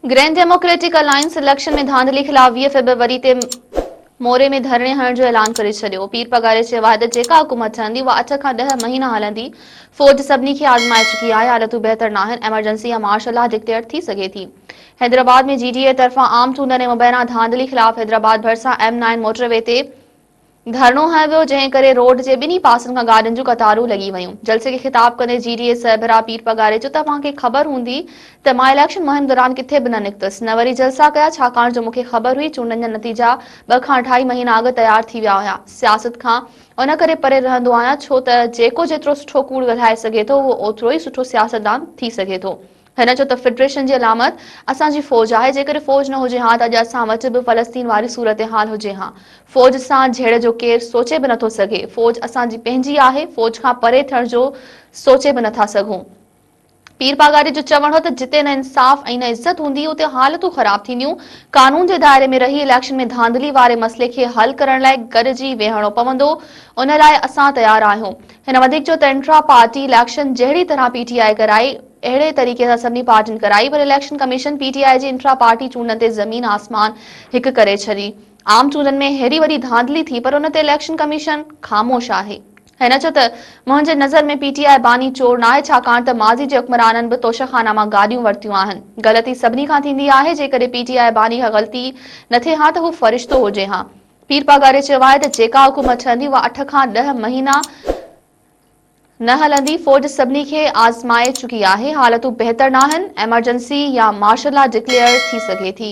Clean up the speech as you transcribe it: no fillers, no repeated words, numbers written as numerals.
Grand democratic alliance election में धांधली ख़िलाफ़ 20 फरवरी ते मोरे में धरणे हणण जो ऐलान करे छॾियो। पीर पगारे चयो आहे त जेका हुकूमत ठहंदी उहा 8 खां 10 महीना हलंदी। फ़ौज सभिनी खे आज़माए चुकी आहे, हालतूं बहितर नाहिनि, एमरजेंसी या मार्शल लॉ डिक्लेयर थी सघे थी। हैदराबाद में जीडीए तरफ़ां आम चूंडनि ऐं मुबैना धांधली ख़िलाफ़ हैदराबाद भरिसां M9 मोटरवे ते धरणो हयो वियो, जंहिं करे रोड जे ॿिन्ही पासनि खां गाॾियुनि जूं कतारूं लॻी वयूं। जलसे खे ख़िताब कंदे जीडीए सरबराह पीर पगारे चयो, तव्हांखे ख़बर हूंदी त मां इलेक्शन मुहिम दौरान किथे बि न निकितसि, न वरी जलसा कया, छाकाणि जो मूंखे ख़बर हुई चूंडनि जा नतीजा 2 खां 2.5 महीना अॻु तयार थी विया हुआ। सियासत खां उन करे परे रहंदो आहियां छो त जेको जेतिरो सुठो कूड़ ॻाल्हाए सघे थो उहो ओतिरो ई सुठो सियासतदान थी सघे थो। हिन चयो त फेडरेशन जी अलामत असांजी फ़ौज आहे। जेकर फ़ौज न हुजे हा त अॼु असां वटि बि फ़लस्तीन वारी सूरत हाल हुजे हा। फ़ौज सां जहिड़े जो केरु सोचे बि नथो सघे। फ़ौज असांजी पंहिंजी आहे, फ़ौज खां परे थियण जो सोचे बि नथा सघूं। पीर पागारी जो चवणु हो त जिते न इंसाफ़ ऐं न इज़त हूंदी उते हालतूं ख़राब थींदियूं। कानून जे दायरे में रही इलेक्शन में धांधली वारे मसइले खे हल करण लाइ गॾिजी वेहणो पवंदो, उन लाइ असां तयार आहियूं। हिन वधीक चयो त इंट्रा पार्टी इलेक्शन जहिड़ी तरह पीटीआई कराई अहिड़े तरीक़े सां सभिनी पार्टियुनि कराई, पर इलेक्शन कमीशन पीटीआई जी इंट्रा पार्टी चूंडनि ते ज़मीन आसमान हिकु करे छॾी। आम चूंडनि में हेॾी वॾी धांधली थी, पर उन ते इलेक्शन कमीशन ख़ामोश आहे। हिन चयो त मुंहिंजे नज़र में पीटीआई बानी चोर न आहे, छाकाणि त माज़ी जे हुक्मराननि बि तोशखाना मां गाॾियूं वरितियूं आहिनि। ग़लती सभिनी खां थींदी आहे, जेकॾहिं पीटीआई बानी खां ग़लती न थिए हा त हू फ़रिश्तो हुजे हा। पीर पागारे चयो आहे त जेका हुकूमत ठहंदी उहा 8 खां 10 महीना न हलंदी। फ़ौज सभिनी खे आज़माए चुकी आहे, हालतूं बहितर नाहिनि, एमरजेंसी या मार्शल लॉ डिक्लेयर थी सघे थी।